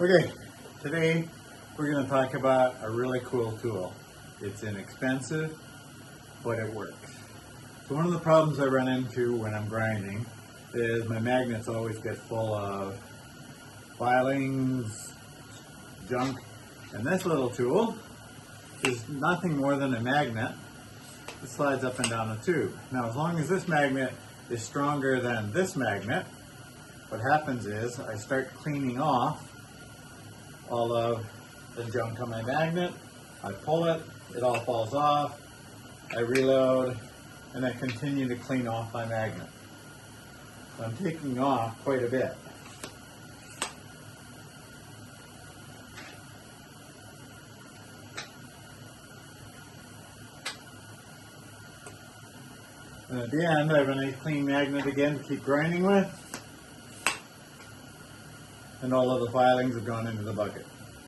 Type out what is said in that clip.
Okay, today we're going to talk about a really cool tool. It's inexpensive, but it works. So one of the problems I run into when I'm grinding is my magnets always get full of filings, junk, and this little tool is nothing more than a magnet that slides up and down a tube. Now, as long as this magnet is stronger than this magnet, what happens is I start cleaning off all of the junk on my magnet. I pull it, it all falls off, I reload, and I continue to clean off my magnet. So I'm taking off quite a bit. And at the end, I have a nice clean magnet again to keep grinding with. And all of the filings have gone into the bucket.